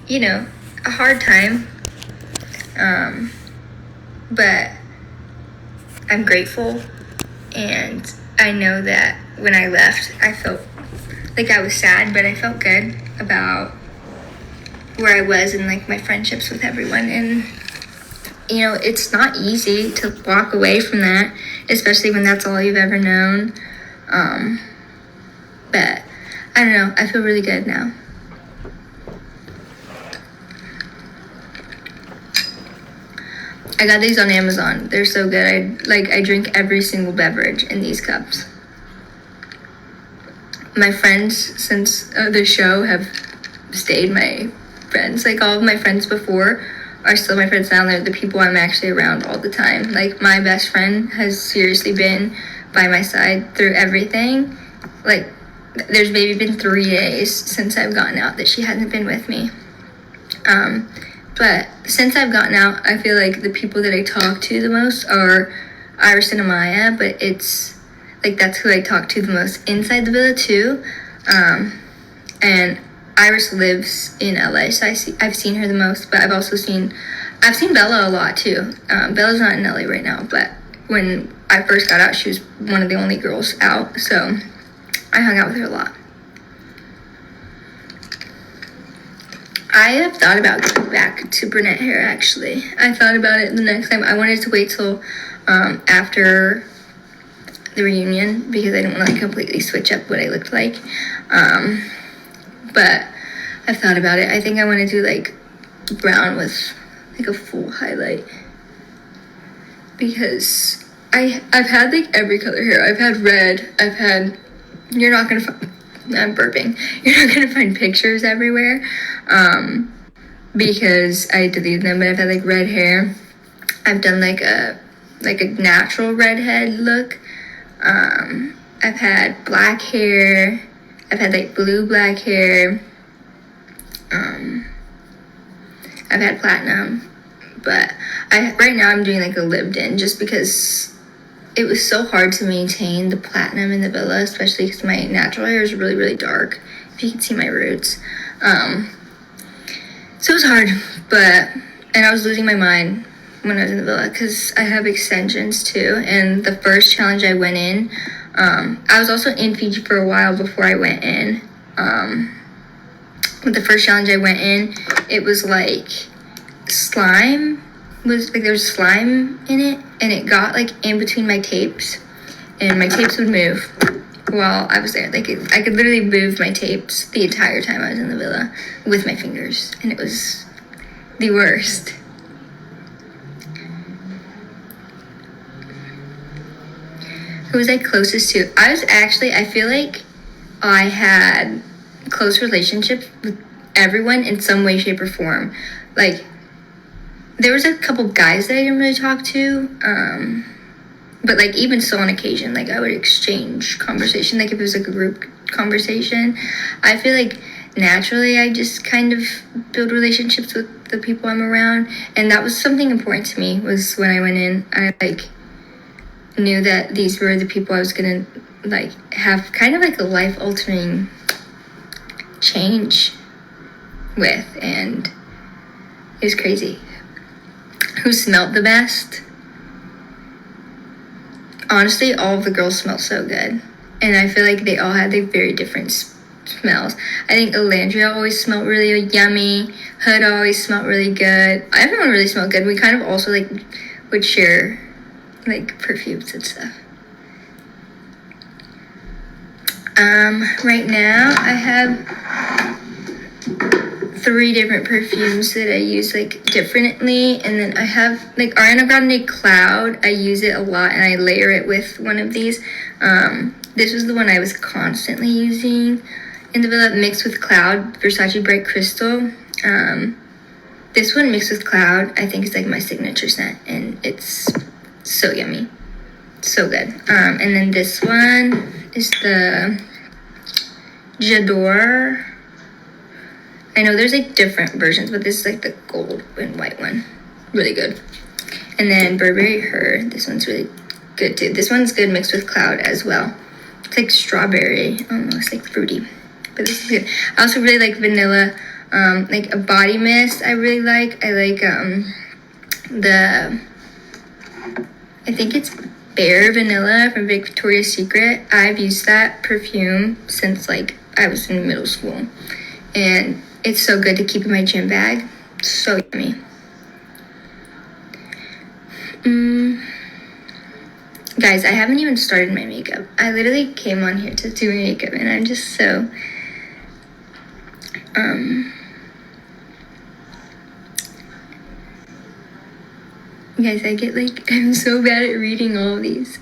a hard time. But I'm grateful, and I know that when I left, I felt like I was sad, but I felt good about where I was and like my friendships with everyone. And it's not easy to walk away from that, especially when that's all you've ever known. But I don't know, I feel really good now. I got these on Amazon. They're so good. I drink every single beverage in these cups. My friends since the show have stayed my friends. Like, all of my friends before are still my friends now. They're the people I'm actually around all the time. Like, my best friend has seriously been by my side through everything. Like, there's maybe been 3 days since I've gotten out that she hasn't been with me. But since I've gotten out, I feel like the people that I talk to the most are Iris and Amaya, but it's like that's who I talk to the most inside the villa too. And Iris lives in LA, so I've seen her the most, but I've seen Bella a lot too. Bella's not in LA right now, but when I first got out, she was one of the only girls out, so I hung out with her a lot. I have thought about going back to brunette hair, actually. I thought about it the next time. I wanted to wait till after the reunion because I didn't want to completely switch up what I looked like. But I've thought about it. I think I want to do like brown with like a full highlight because I've had like every color hair. I've had red. You're not going to find... I'm burping. You're not going to find pictures everywhere because I deleted them, but I've had like red hair. I've done like a natural redhead look. I've had black hair. I've had like blue black hair. I've had platinum, but right now I'm doing like a lived-in just because it was so hard to maintain the platinum in the villa, especially because my natural hair is really, really dark, if you can see my roots. So it was hard, and I was losing my mind when I was in the villa because I have extensions too, and the first challenge I went in, I was also in Fiji for a while before I went in. With the first challenge I went in, it was like there was slime in it, and it got like in between my tapes, and my tapes would move while I was there. I could literally move my tapes the entire time I was in the villa with my fingers, and it was the worst. Who was I closest to? I feel like I had close relationships with everyone in some way, shape, or form. Like, there was a couple guys that I didn't really talk to, but like even still on occasion, like I would exchange conversation, like if it was like a group conversation. I feel like naturally I just kind of build relationships with the people I'm around, and that was something important to me. Was when I went in, I like knew that these were the people I was gonna like have kind of like a life altering change with, and it was crazy. Who smelled the best? Honestly, all of the girls smelled so good, and I feel like they all had their very different smells. I think Elandria always smelled really yummy. Hood always smelled really good. Everyone really smelled good. We kind of also like would share like perfumes and stuff. Right now I have 3 different perfumes that I use like differently, and then I have like Ariana Grande Cloud. I use it a lot, and I layer it with one of these. This was the one I was constantly using in the villa, mixed with Cloud, Versace Bright Crystal. This one mixed with Cloud, I think is like my signature scent, and it's so yummy, so good. And then this one is the J'adore. I know there's like different versions, but this is like the gold and white one. Really good. And then Burberry Her. This one's really good too. This one's good mixed with Cloud as well. It's like strawberry, almost like fruity. But this is good. I also really like vanilla Like a body mist I really like. I like I think it's Bare Vanilla from Victoria's Secret. I've used that perfume since like I was in middle school, and it's so good to keep in my gym bag. So yummy. Guys, I haven't even started my makeup. I literally came on here to do makeup, and I'm just so guys, I get like, I'm so bad at reading all of these.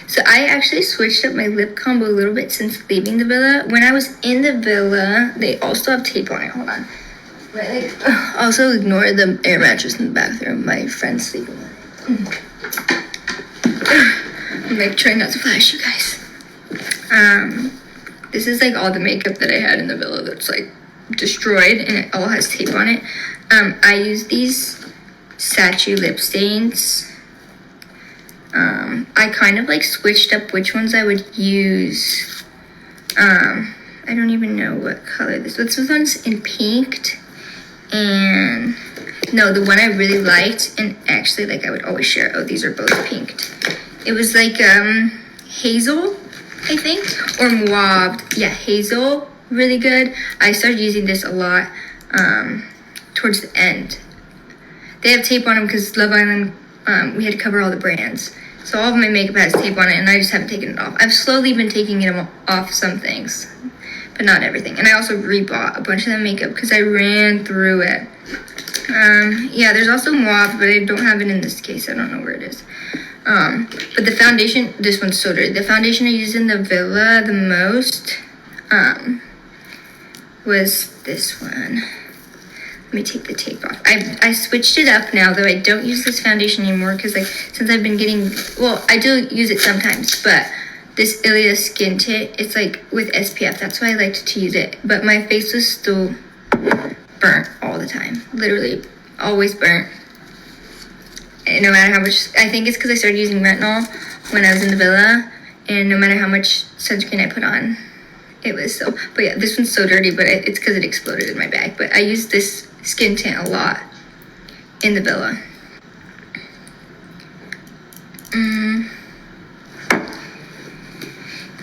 So I actually switched up my lip combo a little bit since leaving the villa. When I was in the villa, they all still have tape on it. Hold on. But like, also ignore the air mattress in the bathroom. My friend's sleeping on it. I'm like trying not to flash you guys. This is like all the makeup that I had in the villa that's like destroyed, and it all has tape on it. I use these Sachi lip stains. I kind of like switched up which ones I would use. I don't even know what color this one's in pinked, and no, the one I really liked, and actually like I would always share, oh, these are both pinked. It was like hazel, I think, or mauve. Yeah, hazel, really good. I started using this a lot towards the end. They have tape on them because Love Island, we had to cover all the brands. So all of my makeup has tape on it, and I just haven't taken it off. I've slowly been taking it off some things, but not everything. And I also rebought a bunch of the makeup because I ran through it. Yeah, there's also mauve, but I don't have it in this case. I don't know where it is. But the foundation, this one's so dirty. The foundation I used in the villa the most was this one. Let me take the tape off. I switched it up now, though I don't use this foundation anymore because like since I've been getting, well, I do use it sometimes, but this Ilia Skin Tint, it's like with SPF. That's why I liked to use it. But my face was still burnt all the time. Literally always burnt. And no matter how much, I think it's because I started using retinol when I was in the villa, and no matter how much sunscreen I put on, it was so, but yeah, this one's so dirty, but it's because it exploded in my bag. But I use this skin tint a lot in the villa.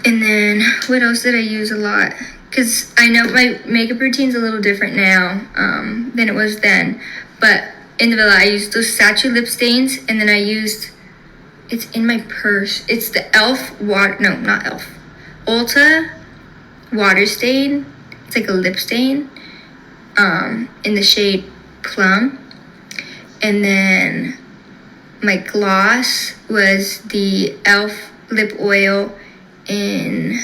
And then what else did I use a lot? Because I know my makeup routine's a little different now than it was then. But in the villa, I used those Sachi lip stains, and then I used, it's in my purse. It's the e.l.f. water, no, not e.l.f. Ulta water stain. It's like a lip stain in the shade Plum. And then my gloss was the e.l.f. lip oil in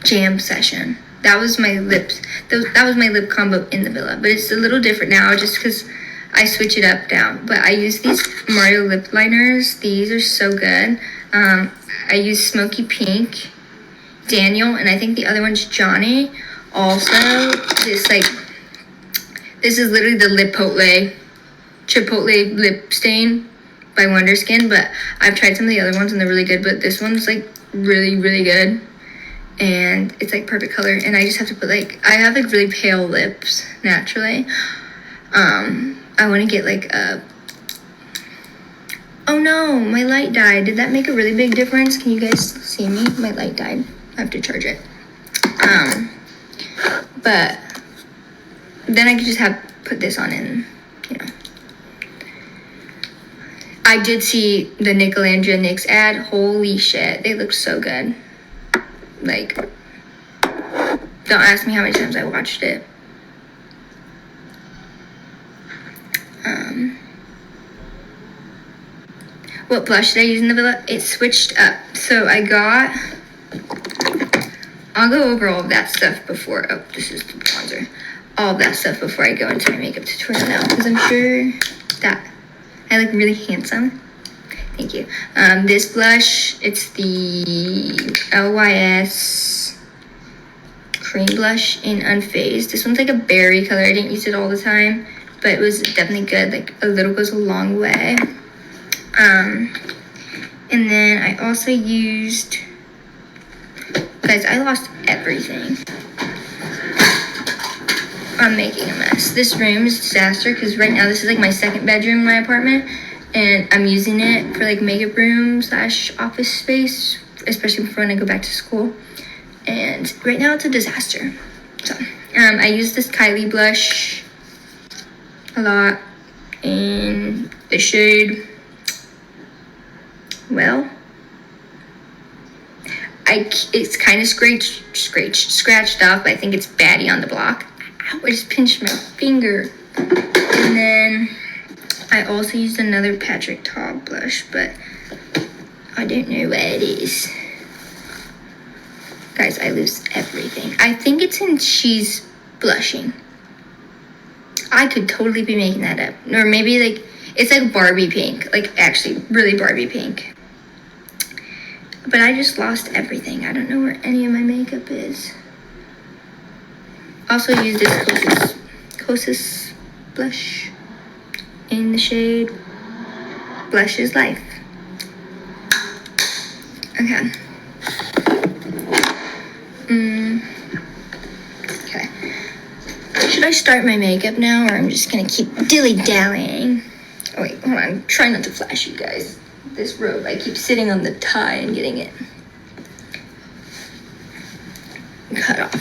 Jam Session. That was my lips. That was my lip combo in the villa, but it's a little different now just because I switch it up down. But I use these Mario lip liners. These are so good. I use Smoky Pink, Daniel, and I think the other one's Johnny. Also, this is literally the Chipotle lip stain by Wonder Skin. But I've tried some of the other ones and they're really good. But this one's like really, really good. And it's like perfect color, and I just have to put like, I have like really pale lips naturally. I want to get like a, oh no, my light died. Did that make a really big difference? Can you guys see me? My light died. I have to charge it. But then I could just put this on, and you know. I did see the Nickelandria NYX ad. Holy shit, they look so good. Like, don't ask me how many times I watched it. What blush did I use in the villa? It switched up. So I'll go over all of that stuff before, oh, this is the bronzer. All of that stuff before I go into my makeup tutorial now, because I'm sure that I look really handsome. Thank you. This blush, it's the LYS cream blush in Unfazed. This one's like a berry color. I didn't use it all the time, but it was definitely good. Like a little goes a long way. And then I also used Guys, I lost everything. I'm making a mess. This room is a disaster because right now this is like my second bedroom in my apartment, and I'm using it for like makeup room / office space, especially for when I go back to school. And right now it's a disaster. So I use this Kylie blush a lot in the shade, well, it's kind of scratched off, but I think it's Baddie on the Block. Ow, I just pinched my finger. And then I also used another Patrick Ta blush, but I don't know what it is. Guys, I lose everything. I think it's in She's Blushing. I could totally be making that up. Or maybe like, it's like Barbie pink. Like actually really Barbie pink. But I just lost everything. I don't know where any of my makeup is. Also use this Kosas blush in the shade Blush is Life. Okay. Okay. Should I start my makeup now, or I'm just gonna keep dilly-dallying? Oh wait, hold on. Try not to flash you guys. This robe, I keep sitting on the tie and getting it cut off.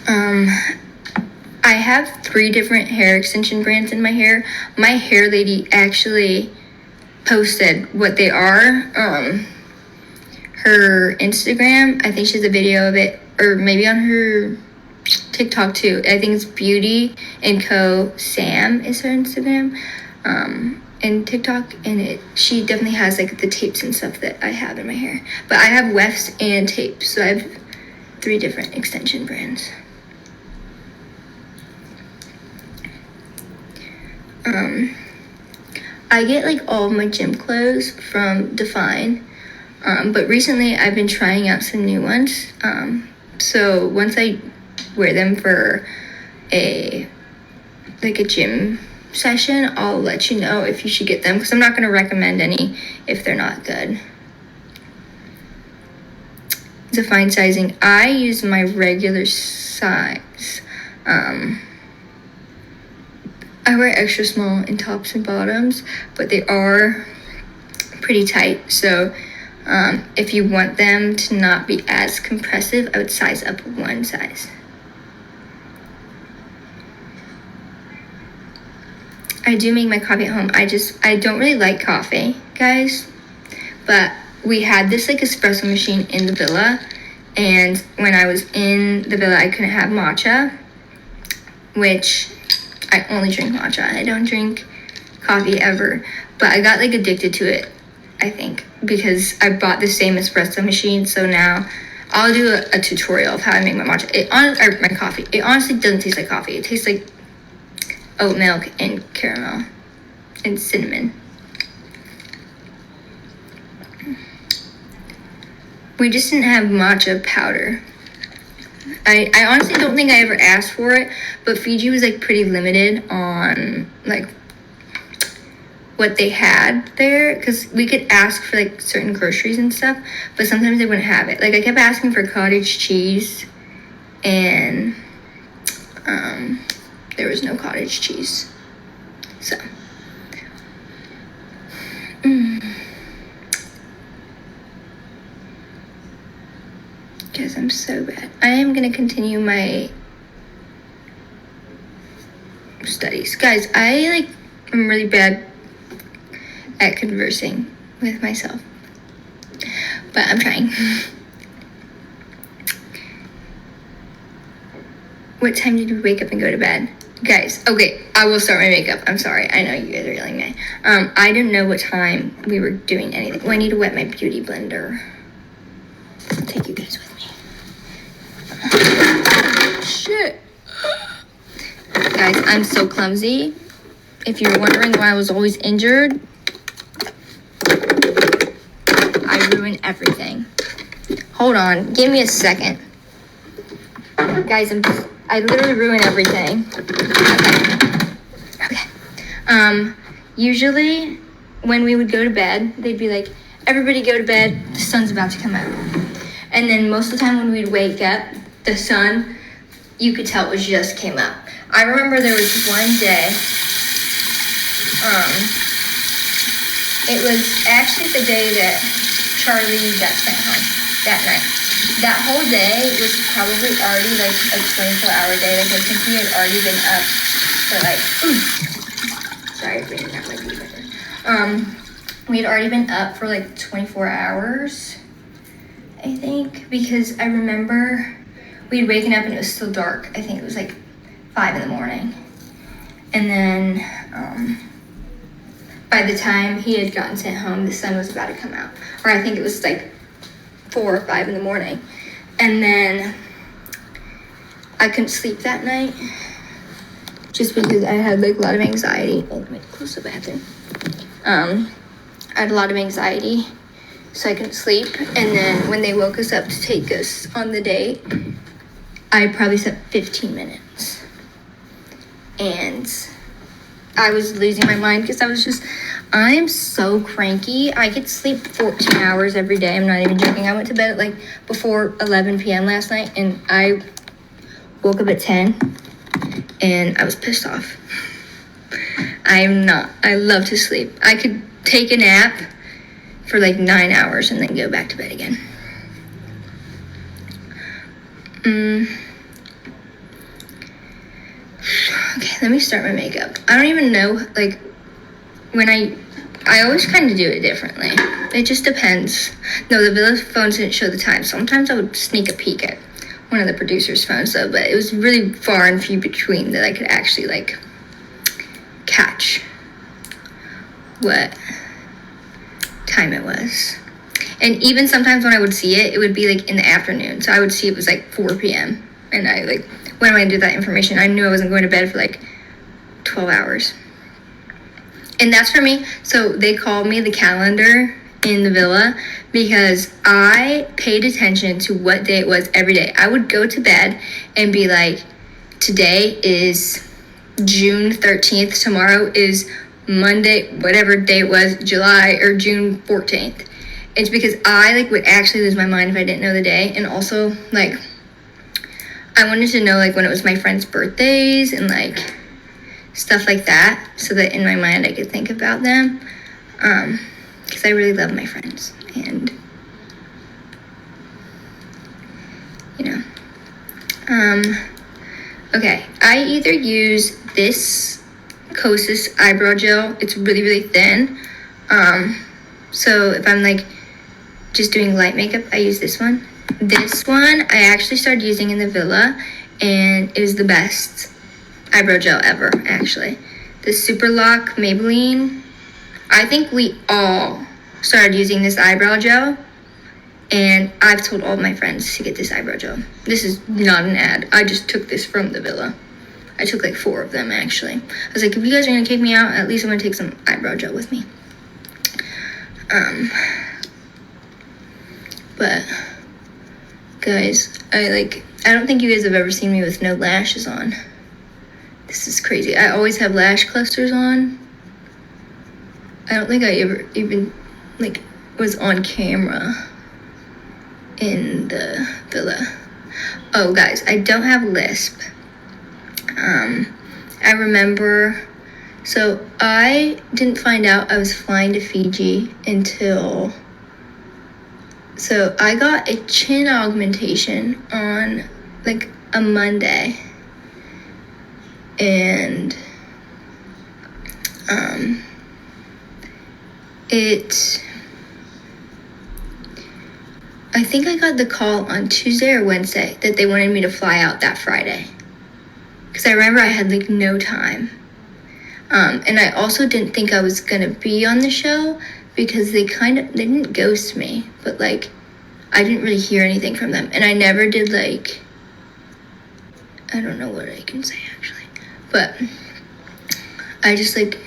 I have 3 different hair extension brands in my hair. My hair lady actually posted what they are. Her Instagram, I think she has a video of it, or maybe on her TikTok too. I think it's Beauty and Co. Sam is her Instagram. And TikTok, and she definitely has like the tapes and stuff that I have in my hair. But I have wefts and tapes, so I have 3 different extension brands. I get like all of my gym clothes from Define, but recently I've been trying out some new ones. So once I wear them for a gym session, I'll let you know if you should get them, because I'm not going to recommend any if they're not good. Define sizing, I use my regular size. I wear extra small in tops and bottoms, but they are pretty tight, so if you want them to not be as compressive, I would size up 1 size. I do make my coffee at home. I don't really like coffee, guys, but we had this like espresso machine in the villa, and when I was in the villa, I couldn't have matcha, which I only drink matcha. I don't drink coffee ever, but I got like addicted to it, I think, because I bought the same espresso machine. So now I'll do a tutorial of how I make my matcha. Or my coffee. It honestly doesn't taste like coffee. It tastes like oat milk and caramel and cinnamon. We just didn't have matcha powder. I honestly don't think I ever asked for it, but Fiji was like pretty limited on like what they had there, because we could ask for like certain groceries and stuff, but sometimes they wouldn't have it. Like I kept asking for cottage cheese, and there was no cottage cheese. So guys, I'm so bad. I am gonna continue my studies. Guys, I'm really bad at conversing with myself, but I'm trying. What time did we wake up and go to bed? Guys, okay, I will start my makeup. I'm sorry. I know you guys are yelling at me. I didn't know what time we were doing anything. Oh, I need to wet my beauty blender. I'll take you guys with me. Shit. Guys, I'm so clumsy. If you're wondering why I was always injured, I ruin everything. Hold on, give me a second. Guys, I literally ruin everything. Okay. Usually when we would go to bed, they'd be like, everybody go to bed, the sun's about to come out. And then most of the time when we'd wake up, the sun, you could tell it was just came up. I remember there was one day, it was actually the day that Charlie got sent home that night. That whole day was probably already like a 24-hour day. Like I think we had already been up for like, sorry for bringing out my beef. We had already been up for like 24 hours, I think, because I remember we'd waken up and it was still dark. I think it was like 5 in the morning. And then by the time he had gotten sent home, the sun was about to come out. Or I think it was like 4 or 5 in the morning. And then I couldn't sleep that night just because I had like a lot of anxiety. Oh, let me close the bathroom. I had a lot of anxiety, so I couldn't sleep. And then when they woke us up to take us on the date, I probably slept 15 minutes. And I was losing my mind because I am so cranky. I could sleep 14 hours every day. I'm not even joking. I went to bed at like before 11 p.m. last night, and I woke up at 10, and I was pissed off. I love to sleep. I could take a nap for like 9 hours and then go back to bed again. Okay, let me start my makeup. I don't even know, like, when I always kind of do it differently. It just depends. No, the Villa phones didn't show the time. Sometimes I would sneak a peek at one of the producer's phones, though, but it was really far and few between that I could actually, like, catch what time it was. And even sometimes when I would see it, it would be, like, in the afternoon. So I would see it was, like, 4 p.m. And I, like, when I did that information, I knew I wasn't going to bed for, like, 12 hours. And that's for me. So they called me the calendar in the Villa because I paid attention to what day it was every day. I would go to bed and be like, today is June 13th. Tomorrow is Monday, whatever day it was, July or June 14th. It's because I like would actually lose my mind if I didn't know the day. And also, like, I wanted to know like when it was my friends' birthdays and like stuff like that, so that in my mind I could think about them, because I really love my friends. And you know, okay, I either use this Kosas eyebrow gel. It's really, really thin, so if I'm like just doing light makeup, I use this one. This one I actually started using in the Villa, and it was the best eyebrow gel ever, actually. The Super Lock Maybelline. I think we all started using this eyebrow gel, and I've told all my friends to get this eyebrow gel. This is not an ad. I just took this from the Villa. I took like 4 of them, actually. I was like, if you guys are gonna kick me out, at least I'm gonna take some eyebrow gel with me. But guys, I don't think you guys have ever seen me with no lashes on. This is crazy. I always have lash clusters on. I don't think I ever even like was on camera in the Villa. Oh guys, I don't have lisp. I remember, so I didn't find out I was flying to Fiji until, so I got a chin augmentation on like a Monday, and I think I got the call on Tuesday or Wednesday that they wanted me to fly out that Friday, because I remember I had like no time, and I also didn't think I was gonna be on the show because they didn't ghost me, but like I didn't really hear anything from them, and I never did like, I don't know what I can say actually, but I just like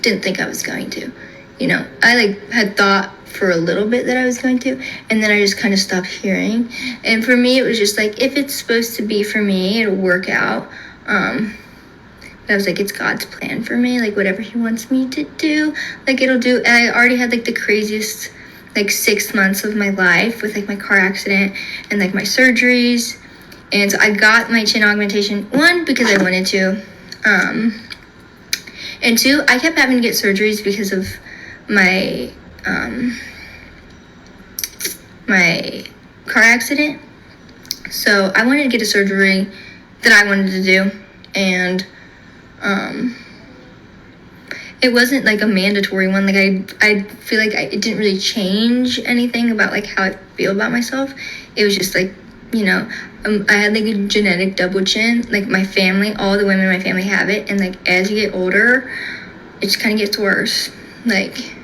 didn't think I was going to, you know. I like had thought for a little bit that I was going to, and then I just kind of stopped hearing. And for me, it was just like, if it's supposed to be for me, it'll work out. But I was like, it's God's plan for me, like whatever he wants me to do, like it'll do. And I already had like the craziest like 6 months of my life with like my car accident and like my surgeries. And so I got my chin augmentation, one, because I wanted to, and two, I kept having to get surgeries because of my my car accident. So I wanted to get a surgery that I wanted to do, and it wasn't like a mandatory one. Like I feel like it didn't really change anything about like how I feel about myself. It was just like, you know, I had like a genetic double chin. Like my family, all the women in my family have it, and like as you get older, it just kind of gets worse. Like,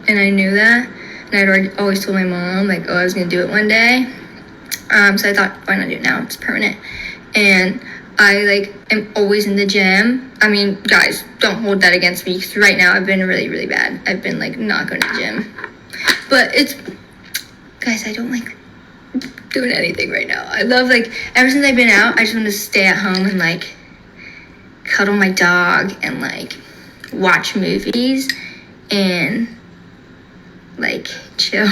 and I knew that, and I'd always told my mom like, oh, I was gonna do it one day. So I thought, why not do it now? It's permanent. And I like am always in the gym. I mean, guys, don't hold that against me, because right now I've been really, really bad. I've been like not going to the gym. But it's, guys, I don't like doing anything right now. I love, like, ever since I've been out, I just want to stay at home and like cuddle my dog and like watch movies and like chill.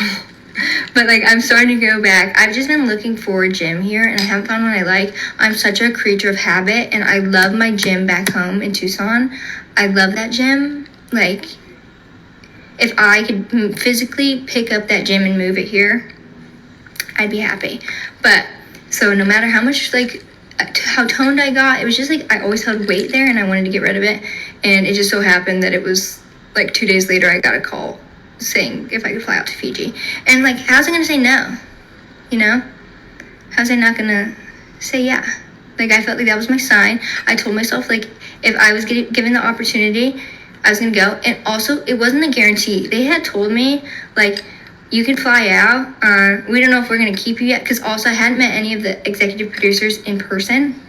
But like I'm starting to go back. I've just been looking for a gym here, and I haven't found one I like. I'm such a creature of habit, and I love my gym back home in Tucson. I love that gym. Like, if I could physically pick up that gym and move it here, I'd be happy. But so no matter how much like how toned I got, it was just like I always held weight there, and I wanted to get rid of it. And it just so happened that it was like 2 days later I got a call saying if I could fly out to Fiji. And like, how's I gonna say no? You know? How's I not gonna say yeah? Like, I felt like that was my sign. I told myself, like, if I was given the opportunity, I was gonna go. And also, it wasn't a guarantee. They had told me, like, you can fly out. We don't know if we're gonna keep you yet, because also I hadn't met any of the executive producers in person.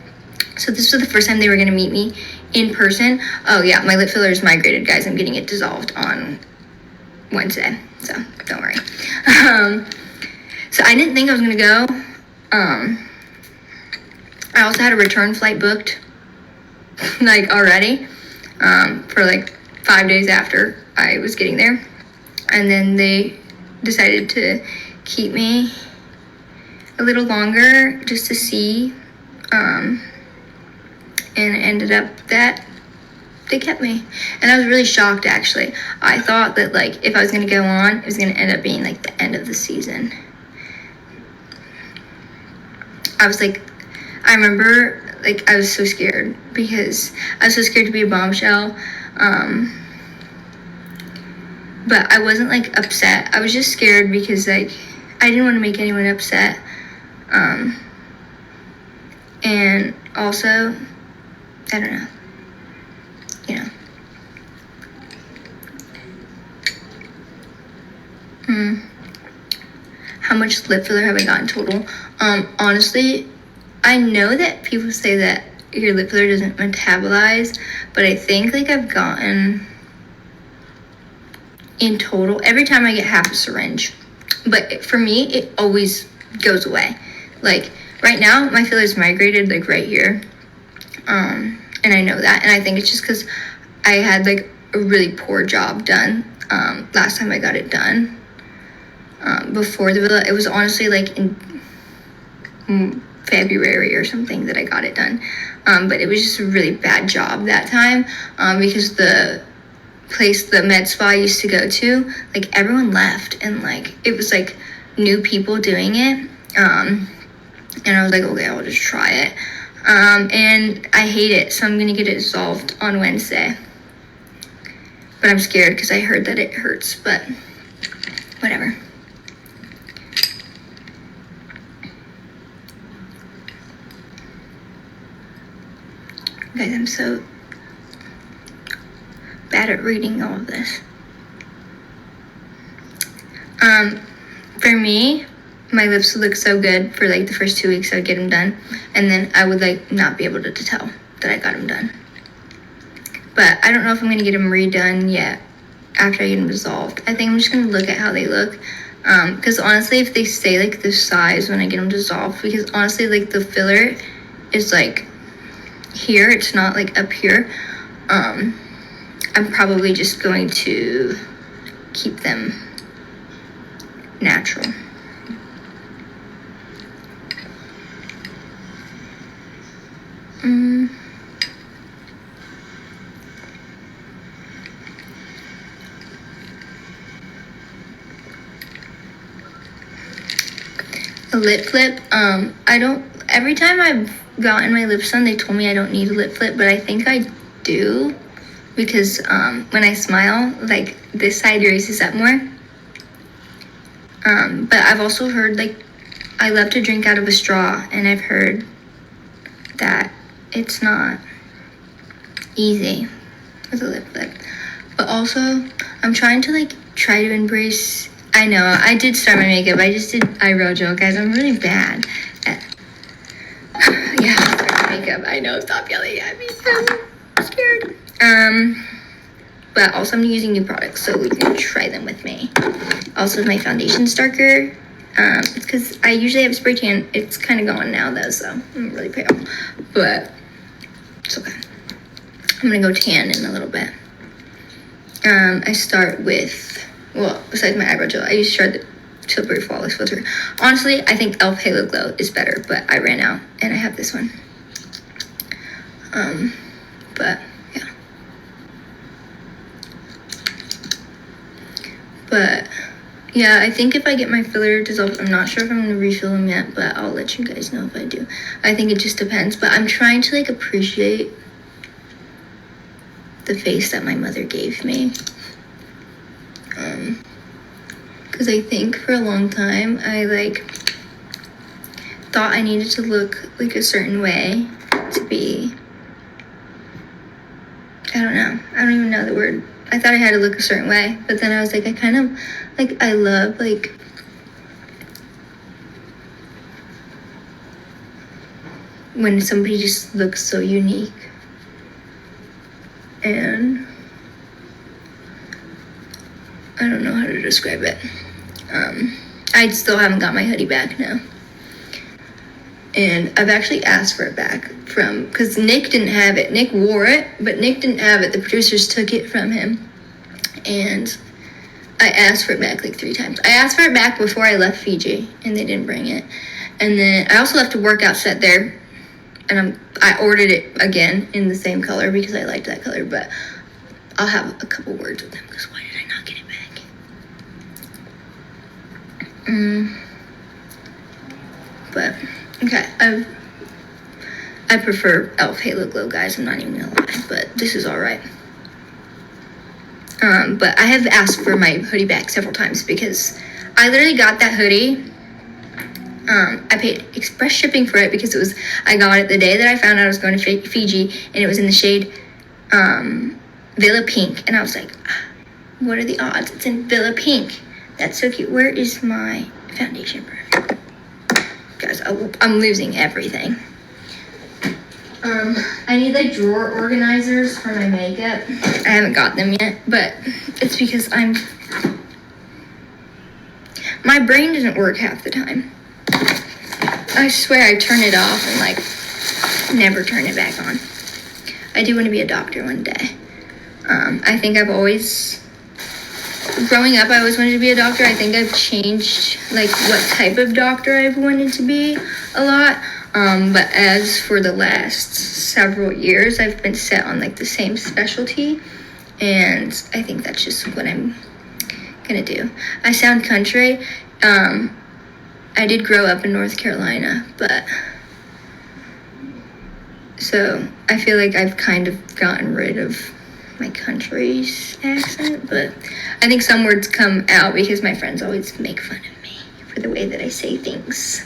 So this was the first time they were gonna meet me in person. Oh yeah, my lip filler is migrated, guys. I'm getting it dissolved on Wednesday, so don't worry. So I didn't think I was gonna go. I also had a return flight booked, like already, for like 5 days after I was getting there, and then they decided to keep me a little longer just to see, and it ended up that they kept me. And I was really shocked, actually. I thought that like if I was gonna go on, it was gonna end up being like the end of the season. I was like, I remember like I was so scared, because I was so scared to be a bombshell. But I wasn't like upset. I was just scared because like I didn't want to make anyone upset. And also, I don't know. You know. How much lip filler have I gotten total? Honestly, I know that people say that your lip filler doesn't metabolize, but I think like I've gotten in total every time I get half a syringe. But for me, it always goes away. Like right now, my filler is migrated like right here. And I know that, and I think it's just because I had like a really poor job done last time I got it done. Before the villa, it was honestly like in February or something that I got it done. But it was just a really bad job that time, because the place the med spa I used to go to, like everyone left, and like it was like new people doing it. And I was like, okay, I'll just try it. And I hate it, so I'm gonna get it dissolved on Wednesday. But I'm scared because I heard that it hurts, but whatever. Guys, I'm so bad at reading all of this. For me, my lips would look so good for like the first 2 weeks I would get them done, and then I would like not be able to tell that I got them done. But I don't know if I'm gonna get them redone yet after I get them dissolved. I think I'm just gonna look at how they look, because honestly, if they stay like this size when I get them dissolved, because honestly, like the filler is like here, it's not like up here. I'm probably just going to keep them natural. A lip flip. I don't. Every time I've gotten my lips done, they told me I don't need a lip flip, but I think I do because when I smile, like this side raises up more. But I've also heard like I love to drink out of a straw, and I've heard that it's not easy with a lip flip. But also, I'm trying to try to embrace. I know, I did start my makeup. I just did eyebrow gel, guys. I'm really bad at makeup. I know, stop yelling at me. I'm scared. But also I'm using new products, so we can try them with me. Also, my foundation's darker. It's because I usually have a spray tan. It's kind of gone now, though, so I'm really pale. But it's okay. I'm going to go tan in a little bit. I start with, well, besides my eyebrow gel, I use Charlotte Tilbury Flawless Filter. Honestly, I think e.l.f. Halo Glow is better, but I ran out, and I have this one. But, yeah. But, yeah, I think if I get my filler dissolved, I'm not sure if I'm going to refill them yet, but I'll let you guys know if I do. I think it just depends, but I'm trying to, appreciate the face that my mother gave me. Because I think for a long time, I, thought I needed to look, a certain way to be, I don't know. I don't even know the word. I thought I had to look a certain way, but then I was like, I kind of, I love, when somebody just looks so unique. And I don't know how to describe it. I still haven't got my hoodie back now. And I've actually asked for it back because Nick didn't have it. Nick wore it, but Nick didn't have it. The producers took it from him. And I asked for it back 3 times. I asked for it back before I left Fiji, and they didn't bring it. And then I also left a workout set there, and I ordered it again in the same color because I liked that color, but I'll have a couple words with them because why did I not get it back? But, okay, I prefer e.l.f. Halo Glow, guys. I'm not even gonna lie, but this is alright. But I have asked for my hoodie back several times because I literally got that hoodie. I paid express shipping for it because I got it the day that I found out I was going to Fiji, and it was in the shade Villa Pink, and I was like, what are the odds? It's in Villa Pink. That's so cute. Where is my foundation brush? Guys, I'm losing everything. I need drawer organizers for my makeup. I haven't got them yet, but it's because my brain doesn't work half the time. I swear I turn it off and never turn it back on. I do want to be a doctor one day. I think growing up, I always wanted to be a doctor. I think I've changed what type of doctor I've wanted to be a lot. But as for the last several years, I've been set on the same specialty, and I think that's just what I'm gonna do. I sound country. I did grow up in North Carolina, but so I feel like I've kind of gotten rid of my country's accent, but I think some words come out because my friends always make fun of me for the way that I say things.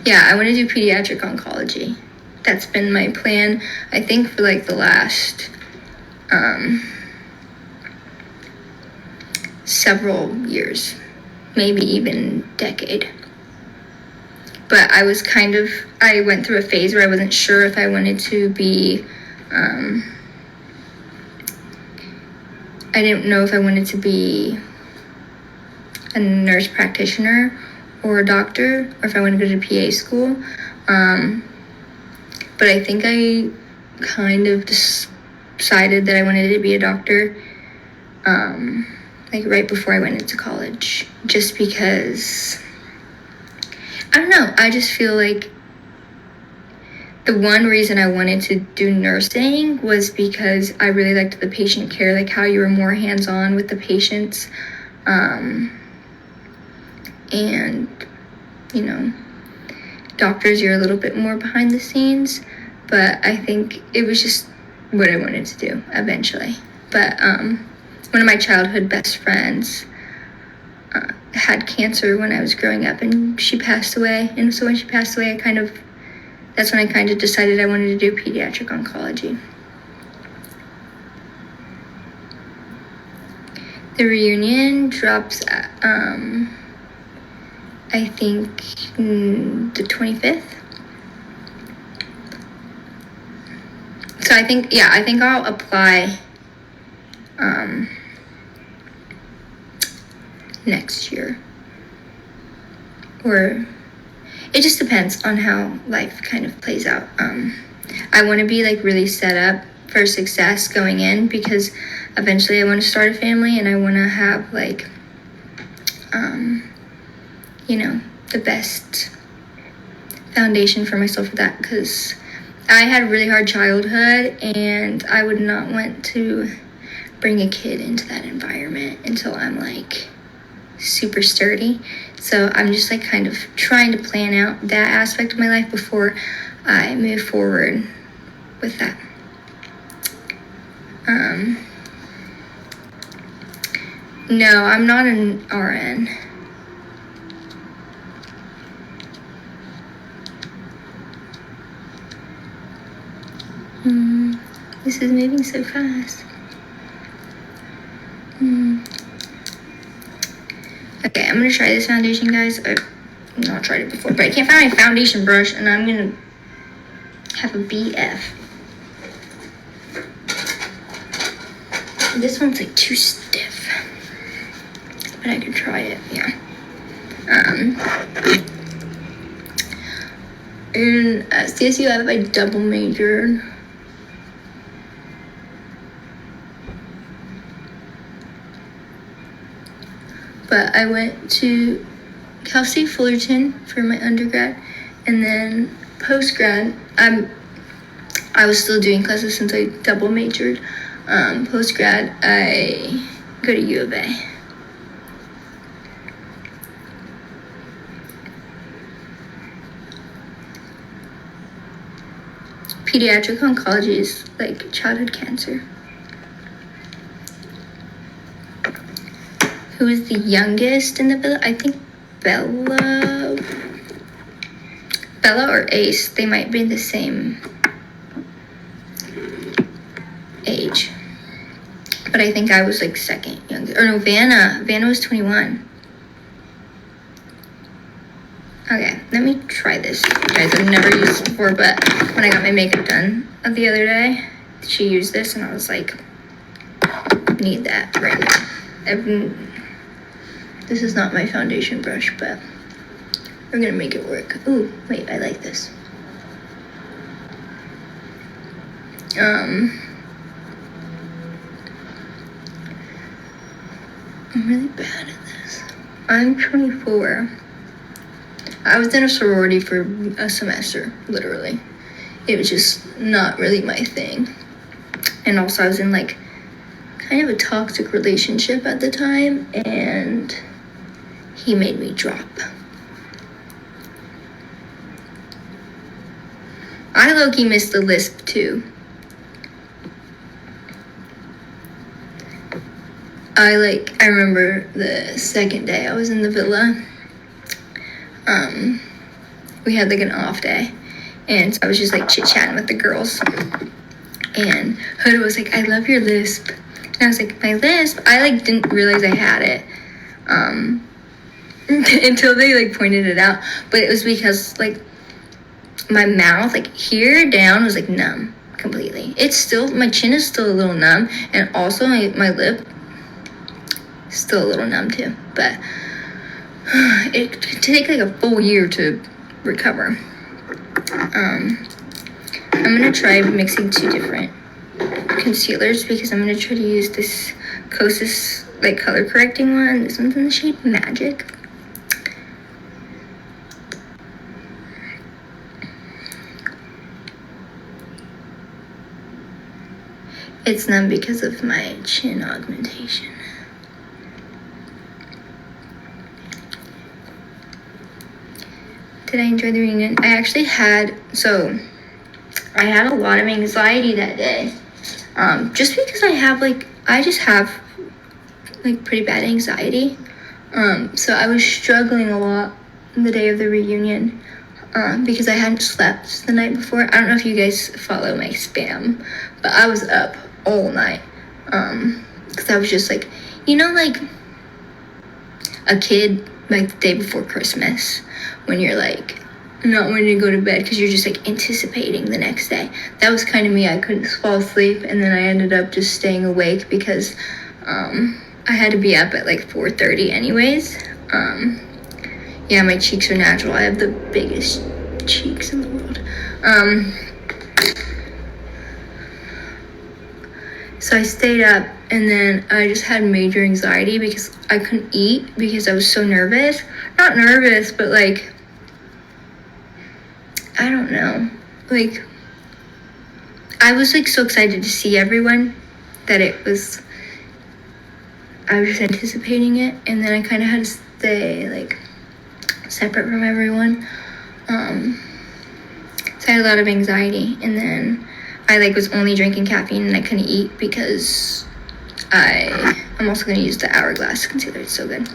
Yeah, I want to do pediatric oncology. That's been my plan, I think, for the last several years, maybe even decade. But I went through a phase where I wasn't sure if I wanted to be, I didn't know if I wanted to be a nurse practitioner or a doctor, or if I wanted to go to PA school. But I think I kind of decided that I wanted to be a doctor, like right before I went into college, just because, I don't know, I just feel like the one reason I wanted to do nursing was because I really liked the patient care, like how you were more hands-on with the patients, and, you know, doctors, you're a little bit more behind the scenes, but I think it was just what I wanted to do eventually. But one of my childhood best friends had cancer when I was growing up, and she passed away. And so when she passed away, that's when I kind of decided I wanted to do pediatric oncology. The reunion drops, I think, the 25th. So I think I'll apply next year. Or it just depends on how life kind of plays out. I want to be like really set up for success going in, because eventually I want to start a family, and I want to have like, you know, the best foundation for myself for that, because I had a really hard childhood, and I would not want to bring a kid into that environment until I'm like super sturdy. So I'm just like kind of trying to plan out that aspect of my life before I move forward with that. No, I'm not an RN. This is moving so fast. Okay, I'm gonna try this foundation, guys. I've not tried it before, but I can't find my foundation brush, and I'm gonna have a BF. This one's like too stiff, but I could try it, yeah. In CSU, I double majored. But I went to Cal State Fullerton for my undergrad, and then post-grad, I was still doing classes since I double majored. Post-grad, I go to U of A. Pediatric oncology is like childhood cancer. Who is the youngest in the villa? I think Bella or Ace, they might be the same age. But I think I was like second youngest. Or no, Vanna was 21. Okay, let me try this. Guys, I've never used this before, but when I got my makeup done the other day, she used this, and I was like, need that right now. This is not my foundation brush, but we're gonna make it work. Ooh, wait, I like this. I'm really bad at this. I'm 24. I was in a sorority for a semester, literally. It was just not really my thing. And also I was in like kind of a toxic relationship at the time, and he made me drop. I low-key missed the lisp too. I remember the second day I was in the villa. We had like an off day, and so I was just like chit-chatting with the girls, and Hoda was like, I love your lisp. And I was like, my lisp? I like didn't realize I had it until they like pointed it out. But it was because like my mouth, like here down, was like numb completely. It's still, my chin is still a little numb, and also my lip is still a little numb too. But it could take like a full year to recover. I'm gonna try mixing two different concealers because I'm gonna try to use this Kosas like color correcting one. This one's in the shade Magic. It's numb because of my chin augmentation. Did I enjoy the reunion? I actually had, I had a lot of anxiety that day. Just because I just have like pretty bad anxiety. So I was struggling a lot the day of the reunion because I hadn't slept the night before. I don't know if you guys follow my spam, but I was up all night because I was just like, like a kid like the day before Christmas when you're like not wanting to go to bed because you're just like anticipating the next day. That was kind of me. I couldn't fall asleep, and then I ended up just staying awake because I had to be up at like 4:30 anyways. Yeah, my cheeks are natural. I have the biggest cheeks in the world. So I stayed up, and then I just had major anxiety because I couldn't eat because I was so nervous. Not nervous, but like, I don't know. Like, I was like so excited to see everyone that I was just anticipating it, and then I kind of had to stay like separate from everyone. So I had a lot of anxiety, and then I like was only drinking caffeine and I couldn't eat because I'm also gonna use the Hourglass concealer. It's so good.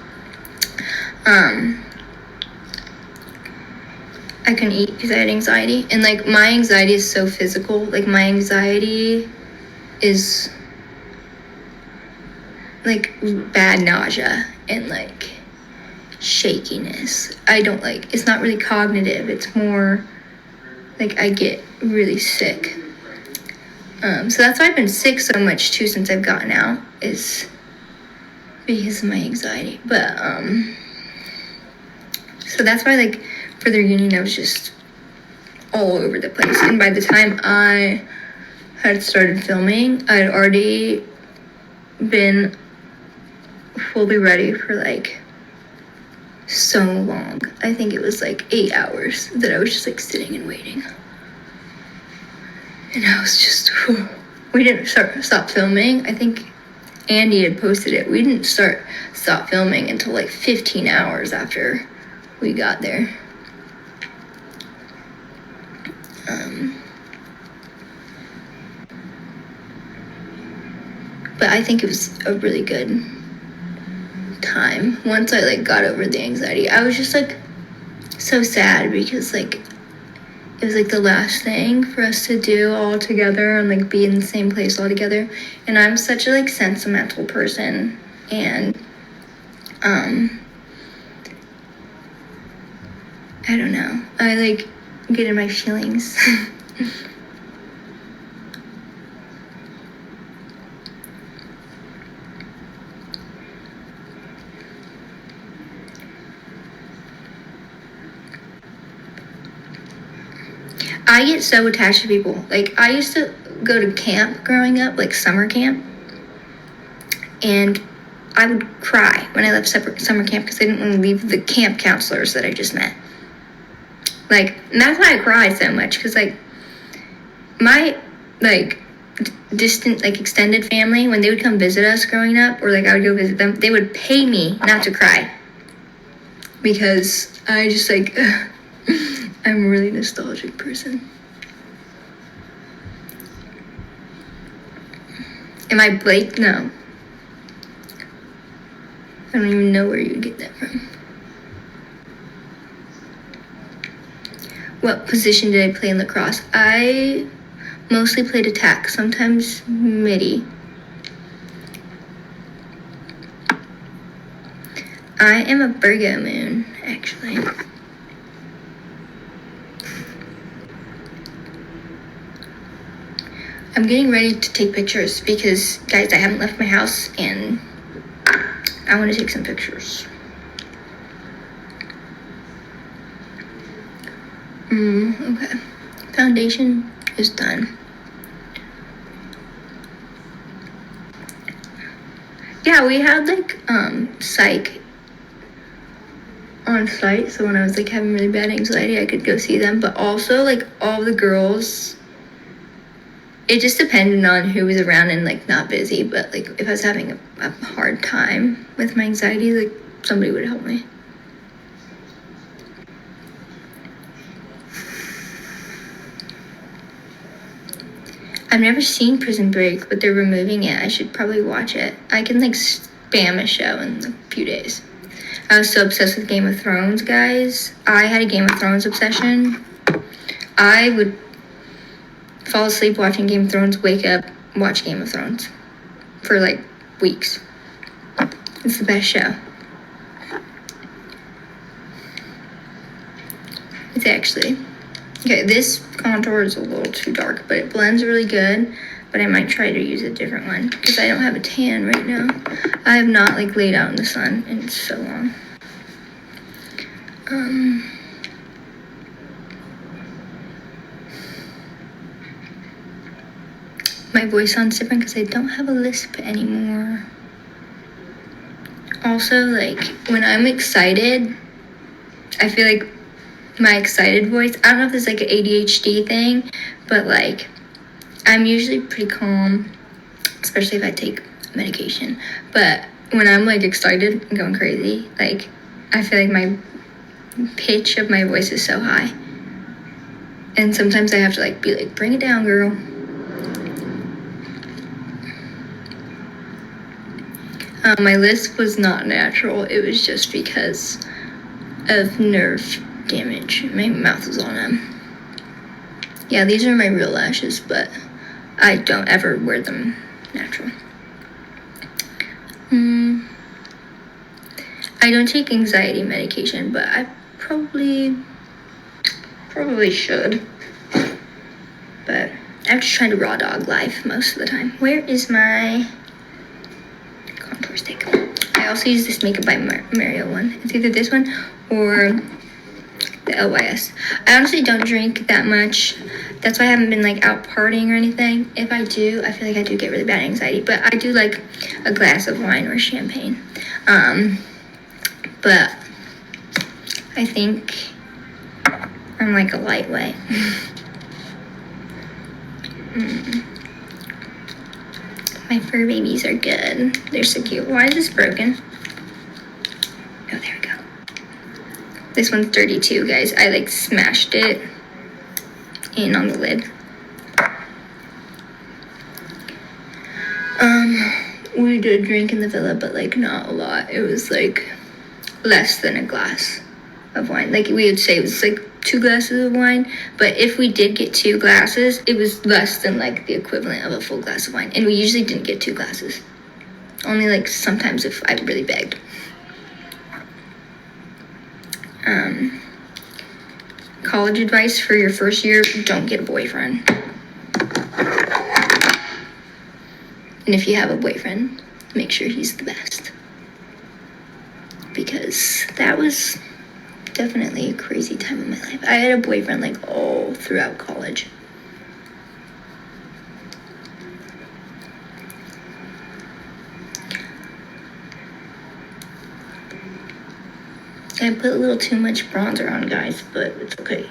I couldn't eat because I had anxiety, and like my anxiety is so physical. Like my anxiety is like bad nausea and like shakiness. I don't like, it's not really cognitive, it's more like I get really sick. So that's why I've been sick so much too since I've gotten out, is because of my anxiety. But so that's why like for the reunion I was just all over the place, and by the time I had started filming I'd already been fully ready for like so long. I think it was like 8 hours that I was just like sitting and waiting. And I was just, we didn't stop filming. I think Andy had posted it. We didn't stop filming until like 15 hours after we got there. But I think it was a really good time. Once I like got over the anxiety, I was just like so sad because like it was like the last thing for us to do all together and like be in the same place all together. And I'm such a like sentimental person, and I don't know, I like get in my feelings. I get so attached to people. Like, I used to go to camp growing up, like summer camp, and I would cry when I left summer camp because I didn't want to leave the camp counselors that I just met. Like, and that's why I cry so much, because like my like distant, like extended family, when they would come visit us growing up, or like I would go visit them, they would pay me not to cry because I just like I'm a really nostalgic person. Am I Blake? No. I don't even know where you'd get that from. What position did I play in lacrosse? I mostly played attack, sometimes midi. I am a Virgo moon, actually. I'm getting ready to take pictures because, guys, I haven't left my house and I want to take some pictures. Okay. Foundation, is done. Yeah, we had like psych on site, so when I was like having really bad anxiety, I could go see them. But also like all the girls, it just depended on who was around and like not busy. But like if I was having a hard time with my anxiety, like somebody would help me. I've never seen Prison Break, but they're removing it. I should probably watch it. I can like spam a show in a few days. I was so obsessed with Game of Thrones, guys. I had a Game of Thrones obsession. I would fall asleep watching Game of Thrones, wake up, watch Game of Thrones for like weeks. It's the best show. It's actually. Okay, this contour is a little too dark, but it blends really good. But I might try to use a different one because I don't have a tan right now. I have not like laid out in the sun in so long. My voice sounds different because I don't have a lisp anymore. Also, like when I'm excited, I feel like my excited voice, I don't know if it's like an ADHD thing, but like I'm usually pretty calm, especially if I take medication. But when I'm like excited and going crazy, like I feel like my pitch of my voice is so high. And sometimes I have to like be like, bring it down, girl. My lisp was not natural. It was just because of nerve damage. My mouth was on them. Yeah, these are my real lashes, but I don't ever wear them natural. I don't take anxiety medication, but I probably should. But I'm just trying to raw dog life most of the time. Where is my contour stick? I also use this Makeup by Mario one. It's either this one or the LYS. I honestly don't drink that much. That's why I haven't been like out partying or anything. If I do, I feel like I do get really bad anxiety. But I do like a glass of wine or champagne. But I think I'm like a lightweight. My fur babies are good. They're so cute. Why is this broken? Oh, there we go. This one's dirty too, guys. I like smashed it in on the lid. We did drink in the villa, but like not a lot. It was like less than a glass of wine. Like we would say it was like 2 glasses of wine, but if we did get 2 glasses, it was less than like the equivalent of a full glass of wine. And we usually didn't get 2 glasses. Only like sometimes if I really begged. College advice for your first year, don't get a boyfriend. And if you have a boyfriend, make sure he's the best. Because that was definitely a crazy time in my life. I had a boyfriend like all throughout college. I put a little too much bronzer on, guys, but it's okay.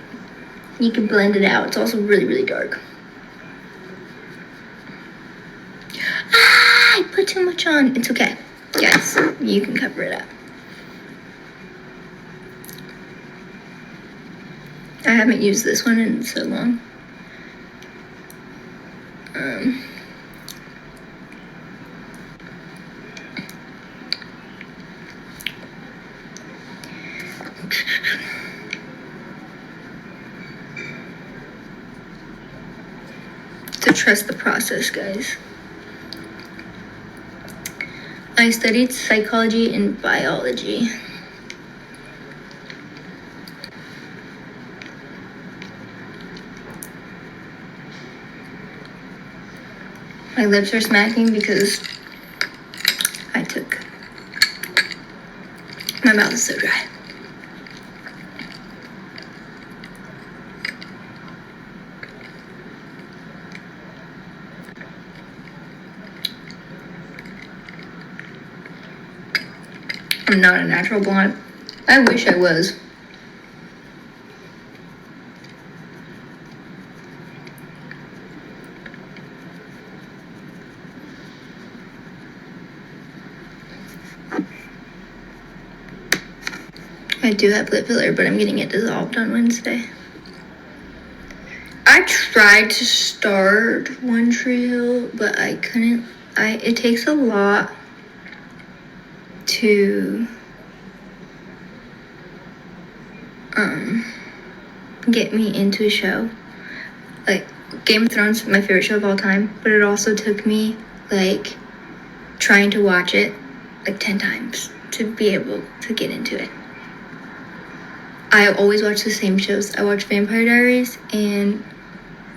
You can blend it out. It's also really, really dark. I put too much on. It's okay. Guys, you can cover it up. I haven't used this one in so long. To trust the process, guys. I studied psychology and biology. My lips are smacking because my mouth is so dry. I'm not a natural blonde. I wish I was. I do have lip filler, but I'm getting it dissolved on Wednesday. I tried to start One Tree Hill, but I couldn't. It takes a lot to get me into a show. Like, Game of Thrones is my favorite show of all time, but it also took me like trying to watch it like 10 times to be able to get into it. I always watch the same shows. I watch Vampire Diaries and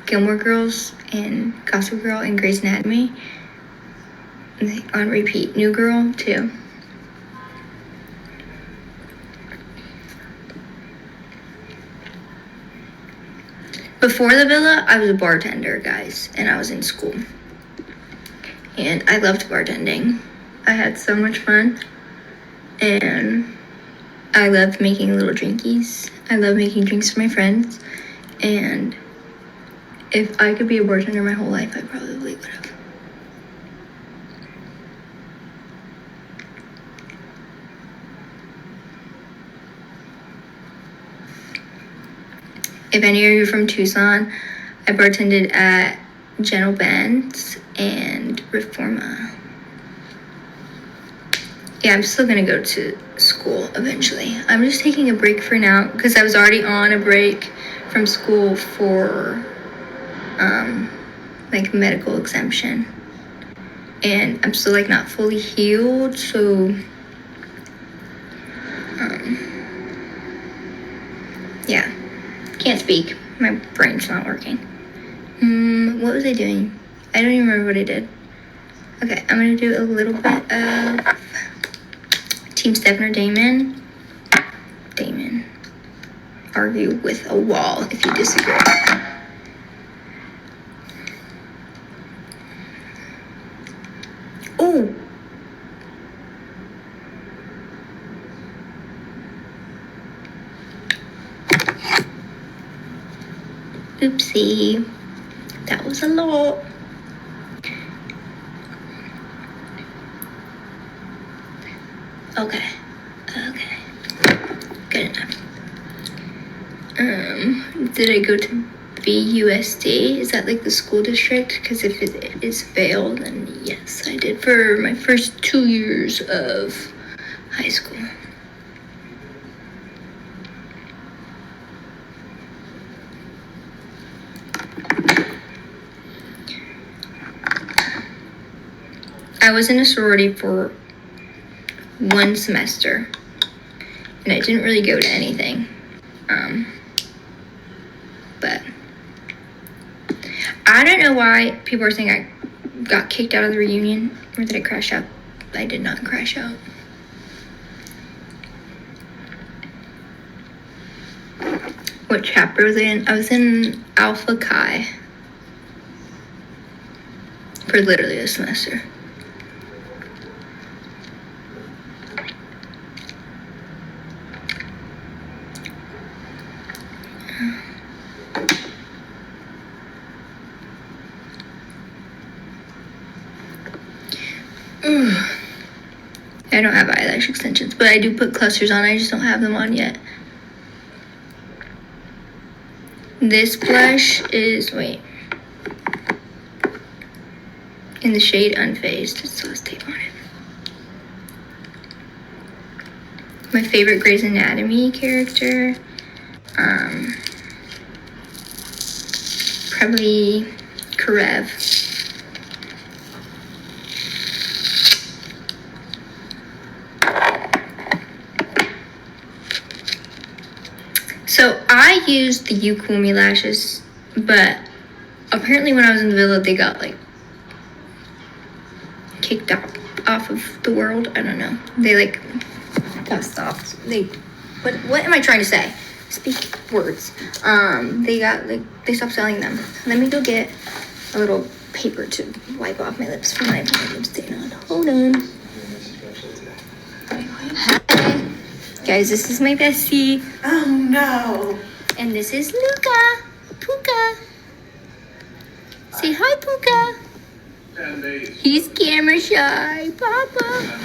Gilmore Girls and Gossip Girl and Grey's Anatomy on repeat. New Girl too. Before the villa, I was a bartender, guys, and I was in school. And I loved bartending. I had so much fun. And I loved making little drinkies. I love making drinks for my friends. And if I could be a bartender my whole life, I probably would have. If any of you are from Tucson, I bartended at Gentle Ben's and Reforma. Yeah, I'm still gonna go to school eventually. I'm just taking a break for now because I was already on a break from school for like medical exemption. And I'm still like not fully healed, so yeah. Can't speak. My brain's not working. What was I doing? I don't even remember what I did. Okay, I'm gonna do a little bit of Team Stephen or Damon. Damon. Argue with a wall if you disagree. Oh! Oopsie. That was a lot. Okay. Good enough. Did I go to BUSD? Is that like the school district? Because if it is Vail, then yes, I did for my first 2 years of high school. I was in a sorority for 1 semester, and I didn't really go to anything. But I don't know why people are saying I got kicked out of the reunion, or did I crash out? I did not crash out. What chapter was I in? I was in Alpha Chi for literally a semester. I don't have eyelash extensions, but I do put clusters on. I just don't have them on yet. This blush is, wait, in the shade Unfazed. It still has tape on it. My favorite Grey's Anatomy character, probably Karev. So I used the You Cool Me lashes, but apparently when I was in the villa, they got like kicked off of the world. I don't know. They like got stopped. What am I trying to say? Speak words. They stopped selling them. Let me go get a little paper to wipe off my lips from my lip stain on. Hold on. Guys, this is my bestie. Oh no. And this is Luca. Puka. Say hi, Puka. He's camera shy. Papa.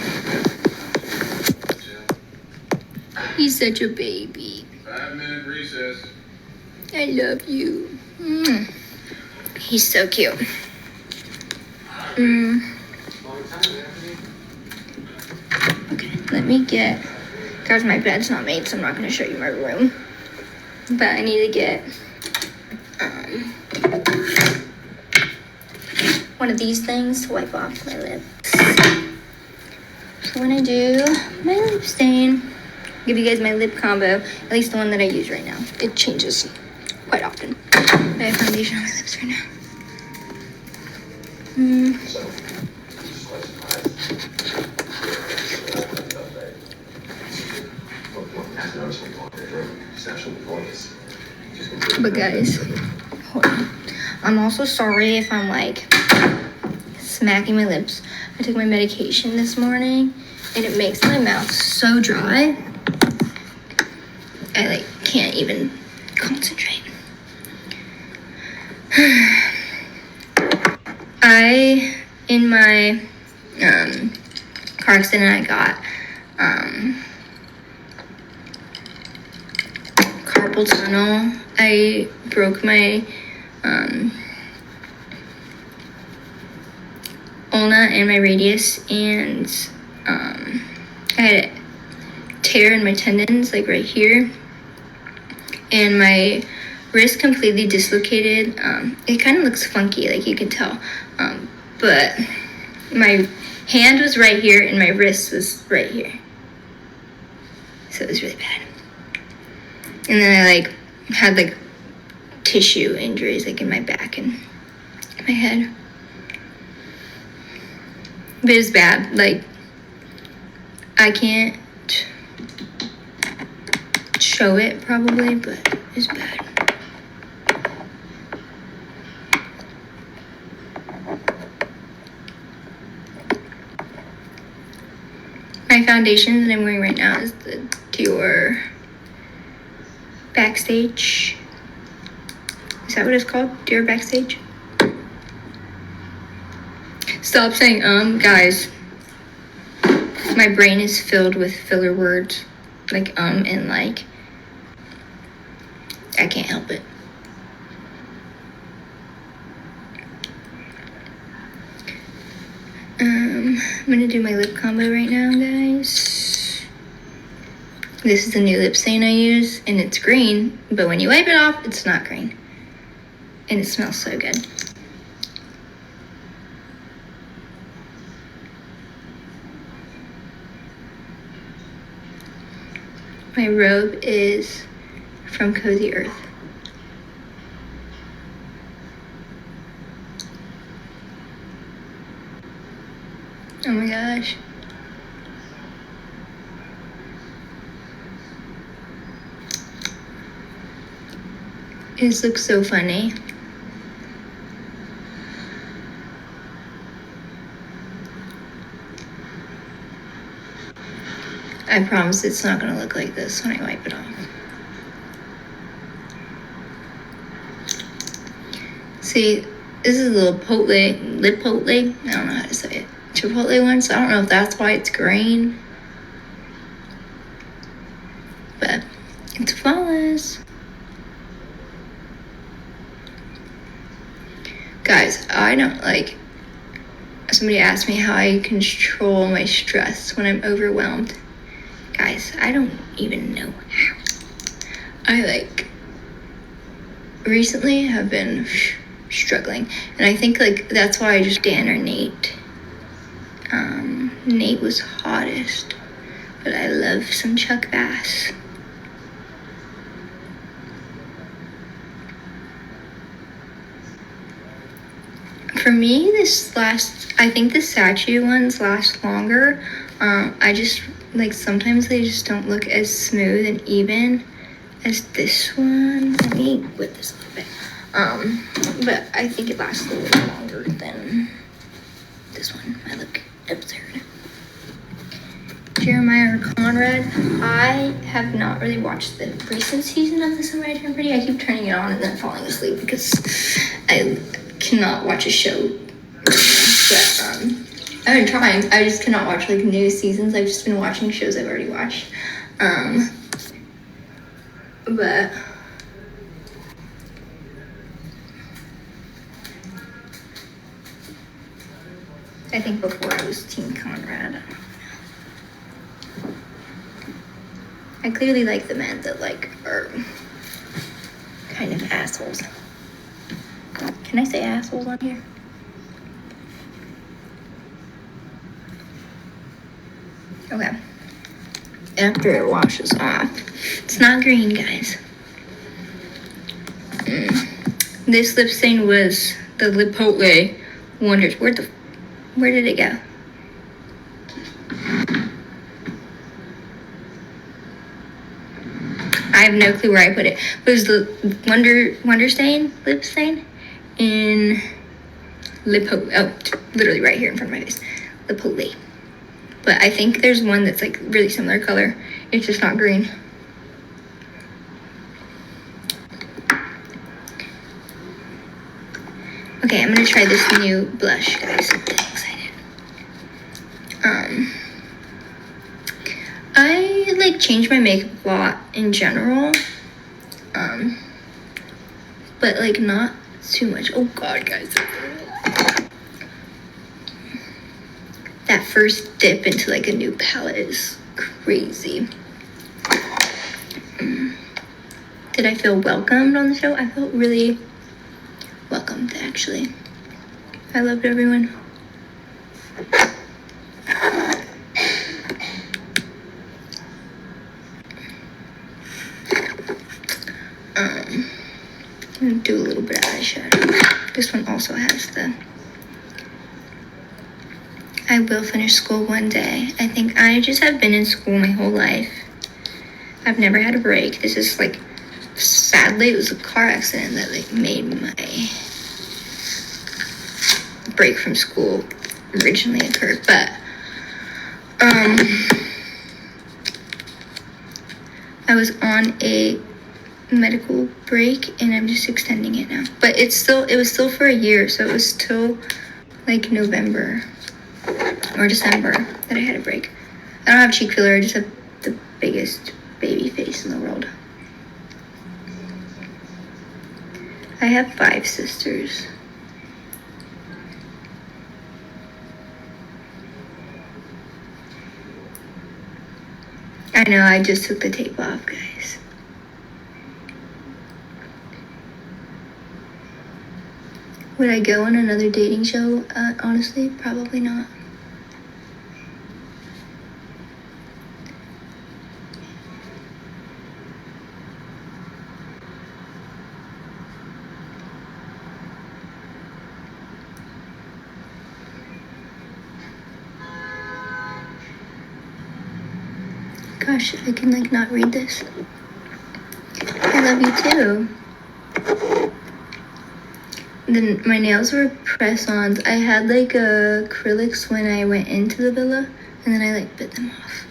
He's such a baby. 5-minute recess. I love you. He's so cute. Okay, let me get... Guys, my bed's not made, so I'm not going to show you my room. But I need to get one of these things to wipe off my lips. So when I do my lip stain, I'll give you guys my lip combo, at least the one that I use right now. It changes quite often. I have foundation on my lips right now. But guys, hold on. I'm also sorry if I'm like smacking my lips. I took my medication this morning and it makes my mouth so dry. I like can't even concentrate. In my car accident, I got carpal tunnel. I broke my ulna and my radius, and I had a tear in my tendons, like right here, and my wrist completely dislocated. It kind of looks funky, like you can tell, but my hand was right here and my wrist was right here, so it was really bad. And then I like had like tissue injuries like in my back and my head, but it was bad. Like I can't show it probably, but it was bad. My foundation that I'm wearing right now is the Dior Backstage. Is that what it's called? Dior Backstage? Stop saying guys. My brain is filled with filler words like and like. I can't help it. I'm gonna do my lip combo right now, guys. This is the new lip stain I use, and it's green, but when you wipe it off, it's not green. And it smells so good. My robe is from Cozy Earth. Oh my gosh. This looks so funny. I promise it's not gonna look like this when I wipe it off. See, this is a little Lipotle. I don't know how to say it. Chipotle one, so I don't know if that's why it's green. But it's flawless. Guys, I don't like, somebody asked me how I control my stress when I'm overwhelmed. Guys, I don't even know how. I like recently have been struggling, and I think like that's why I just Dan or Nate. Nate was hottest, but I love some Chuck Bass. For me, I think the Sachi ones last longer. I just, like, sometimes they just don't look as smooth and even as this one. Let me whip this a little bit. But I think it lasts a little longer than this one. I look absurd. Jeremiah or Conrad. I have not really watched the recent season of The Summer I Turned Pretty. I keep turning it on and then falling asleep because I cannot watch a show. But I've been trying. I just cannot watch like new seasons. I've just been watching shows I've already watched. But I think before I was Team Conrad. I clearly like the men that like are kind of assholes. Can I say assholes on here? Okay. After it washes off. It's not green, guys. This lip stain was the Lipotle Wonders. Where did it go? I have no clue where I put it. But it was the Wonder Stain, lip stain, in literally right here in front of my face. Lipotle. But I think there's one that's like really similar color. It's just not green. Okay, I'm gonna try this new blush, guys. I'm getting excited. I like change my makeup a lot in general. But like not too much. Oh god, guys. That first dip into like a new palette is crazy. Did I feel welcomed on the show? I felt really welcomed, actually. I loved everyone. I'm gonna do a little bit of eyeshadow. This one also has the I will finish school one day. I think I just have been in school my whole life. I've never had a break. This is like, sadly, it was a car accident that like made my break from school originally occur. But I was on a medical break and I'm just extending it now. But it was still for a year, so it was till like November or December that I had a break. I don't have cheek filler, I just have the biggest baby face in the world. I have 5 sisters. I know, I just took the tape off, guys. Would I go on another dating show? Honestly, probably not. Gosh, I can like not read this. I love you too. Then my nails were press-ons. I had like acrylics when I went into the villa, and then I like bit them off.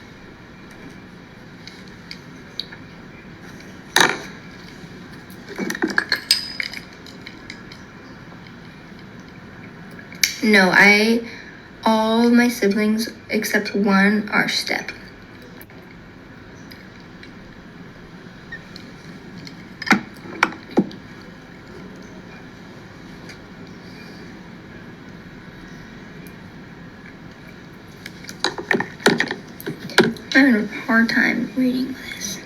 No, all my siblings except one are step. I'm having a hard time reading this.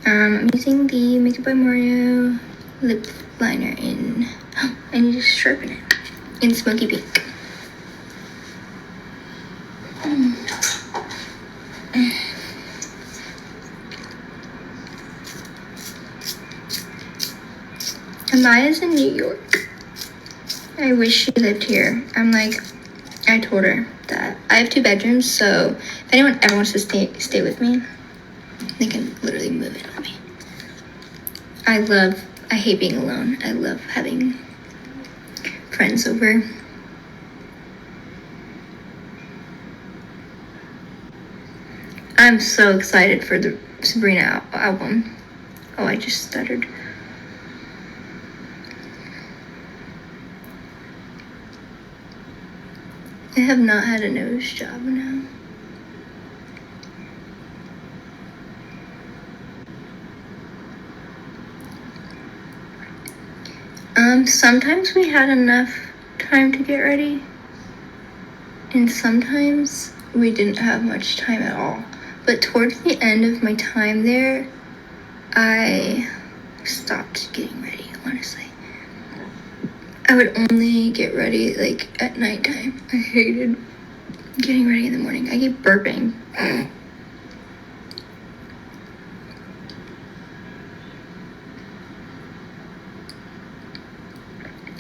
I'm using the Makeup by Mario lip liner in, I need to sharpen it, in Smoky Pink. Amaya's in New York. I wish she lived here. I told her that I have 2 bedrooms, so if anyone ever wants to stay with me, they can literally move in with me. I hate being alone. I love having friends over. I'm so excited for the Sabrina album. Oh, I just stuttered. I have not had a nose job now. Sometimes we had enough time to get ready, and sometimes we didn't have much time at all. But towards the end of my time there, I stopped getting ready, honestly. I would only get ready like at nighttime. I hated getting ready in the morning. I keep burping.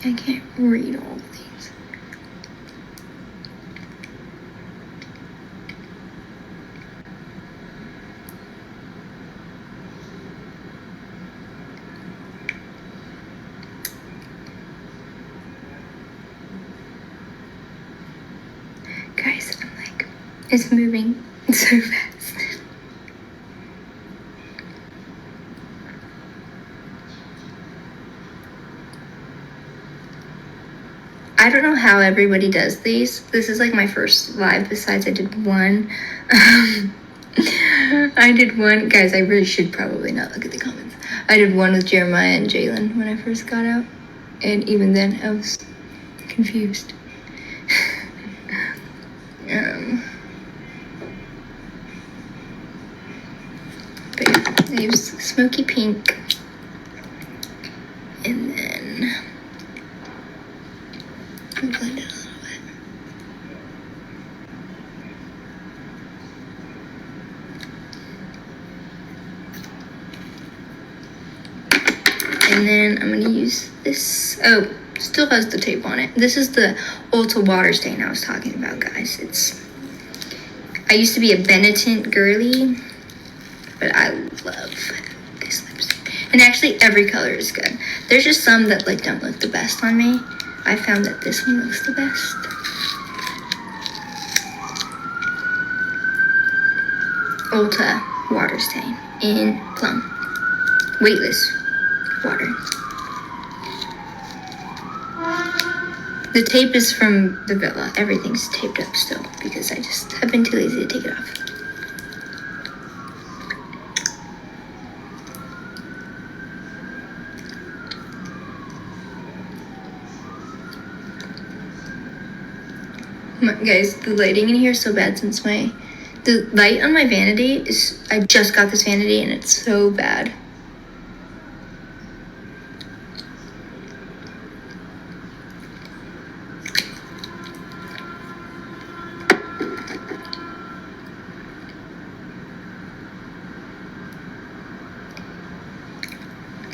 I can't read all of these. Guys, I'm like, it's moving so fast. I don't know how everybody does these. This is like my first live, besides I did one. I did one. Guys, I really should probably not look at the comments. I did one with Jeremiah and Jalen when I first got out. And even then, I was confused. But yeah, I used Smoky Pink. And then blend it a little bit. And then I'm gonna use this. Oh, still has the tape on it. This is the Ulta water stain I was talking about, guys. I used to be a Benetint girly, but I love this lipstick. And actually every color is good. There's just some that like don't look the best on me. I found that this one looks the best. Ulta water stain in Plum. Weightless water. The tape is from the Villa. Everything's taped up still because I just have been too lazy to take it off. Guys, the lighting in here is so bad since the light on my vanity is, I just got this vanity and it's so bad.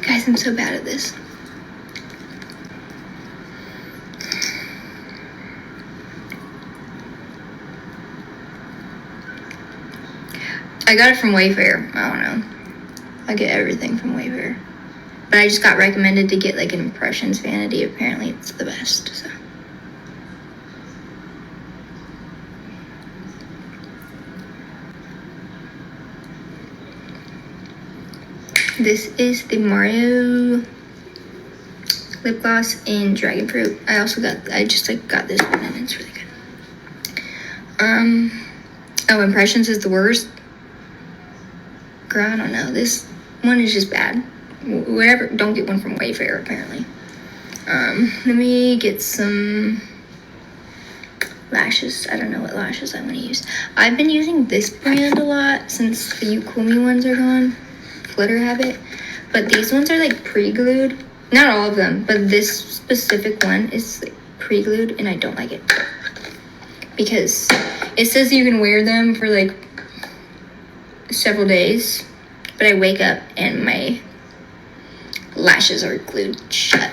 Guys, I'm so bad at this. I got it from Wayfair. I don't know. I get everything from Wayfair. But I just got recommended to get like an Impressions vanity. Apparently it's the best, so. This is the Mario lip gloss in Dragon Fruit. I just got this one and it's really good. Oh, Impressions is the worst. Girl, I don't know. This one is just bad. Whatever, don't get one from Wayfair, apparently. Let me get some lashes. I don't know what lashes I'm gonna use. I've been using this brand a lot since the You Cool Me ones are gone. Glitter Habit. But these ones are like pre-glued. Not all of them, but this specific one is like pre-glued and I don't like it. Because it says you can wear them for like several days, but I wake up and my lashes are glued shut,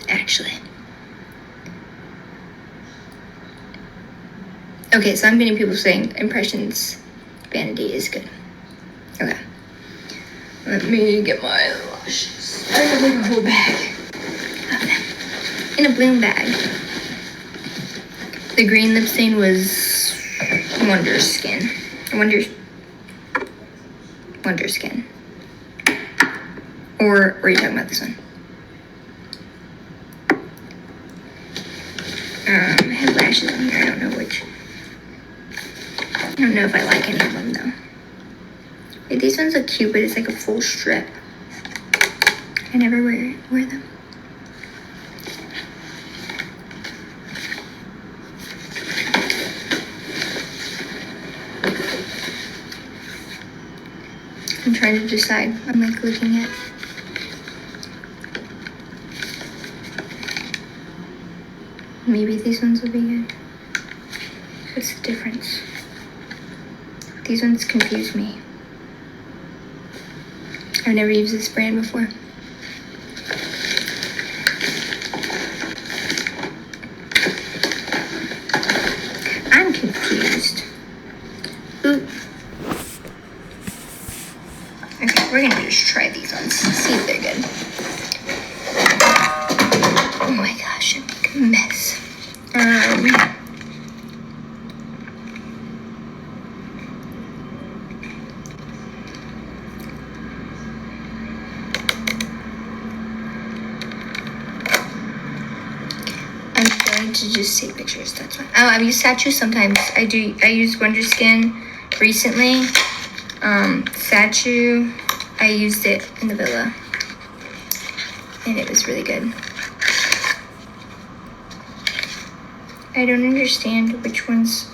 actually. Okay, so I'm getting people saying Impressions vanity is good. Okay. Let me get my lashes. I have like a whole bag of them in a bloom bag. The green lip stain was Wonder Skin. Wonder Skin. Or are you talking about this one? I have lashes on here. I don't know which. I don't know if I like any of them though. Wait, these ones look cute, but it's like a full strip. I never wear them. I'm trying to decide. I'm like looking at. Maybe these ones will be good. What's the difference? These ones confuse me. I've never used this brand before. I'm confused. Ooh. Okay, we're gonna just try these ones. See if they're good. Oh my gosh, I'm like a mess. I'm going to just take pictures, that's fine. Oh, I've used Sachu sometimes. I use Wonder Skin recently. Sachu, I used it in the villa. And it was really good. I don't understand which ones.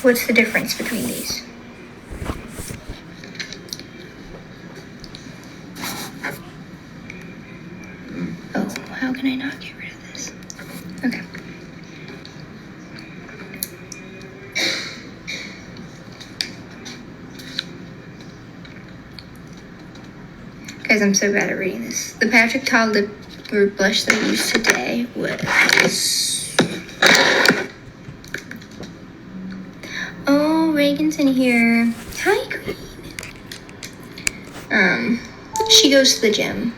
What's the difference between these? Oh, how can I not get rid of this? Okay. Guys, I'm so bad at reading this. The Patrick Ta lip or blush that I used today was... Oh, Reagan's in here. Hi, Queen. She goes to the gym.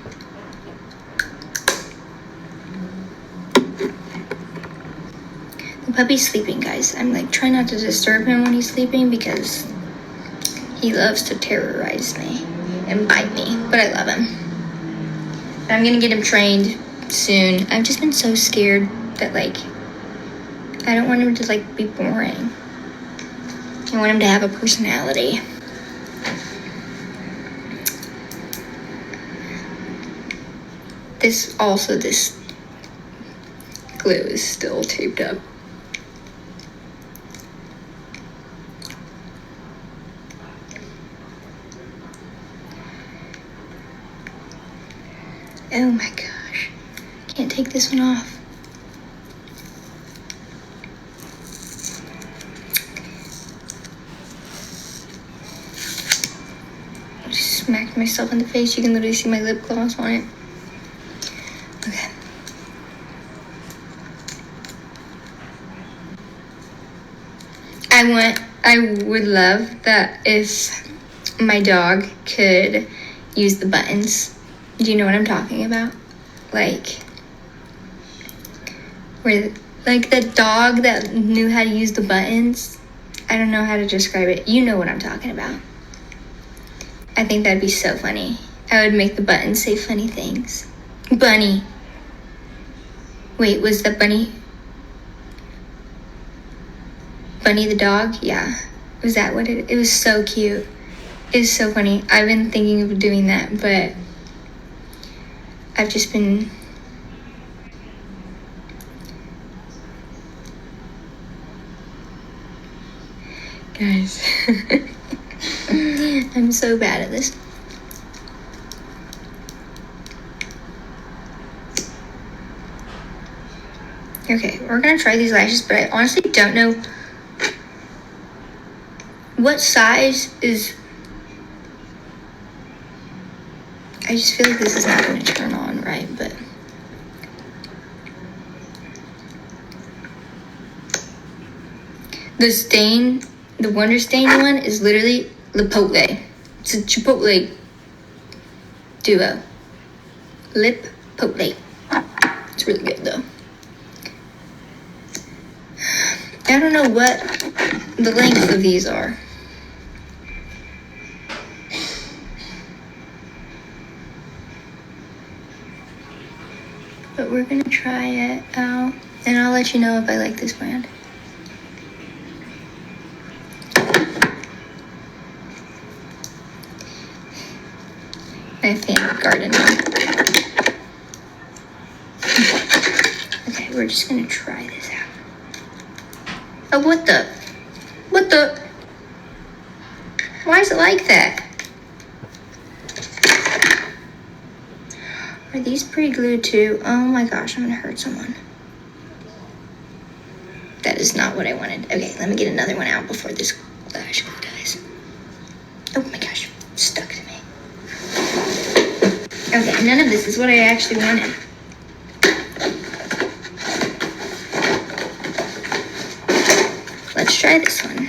The puppy's sleeping, guys. I'm like trying not to disturb him when he's sleeping because he loves to terrorize me and bite me, but I love him. I'm gonna get him trained soon. I've just been so scared that like I don't want him to like be boring. I want him to have a personality. This glue is still taped up. Oh my gosh. Can't take this one off. I just smacked myself in the face. You can literally see my lip gloss on it. Okay. I would love that if my dog could use the buttons. Do you know what I'm talking about? Like the dog that knew how to use the buttons. I don't know how to describe it. You know what I'm talking about. I think that'd be so funny. I would make the buttons say funny things. Bunny. Wait, was that Bunny? Bunny the dog? Yeah. Was that what it was? So cute. It's so funny. I've been thinking of doing that, but I've just been... Guys. I'm so bad at this. Okay, we're gonna try these lashes, but I honestly don't know what size is... I just feel like this is not gonna turn on right, but... The Wonder Stain one is literally Chipotle. It's a Chipotle duo. Lip Potle. It's really good though. I don't know what the length of these are. But we're gonna try it out, and I'll let you know if I like this brand. My favorite garden. Okay, we're just gonna try this out. Oh, what the? Why is it like that? Are these pre-glued too? Oh my gosh, I'm gonna hurt someone. That is not what I wanted. Okay, let me get another one out before this lash glue dies. Oh my gosh, stuck to me. Okay, none of this is what I actually wanted. Let's try this one.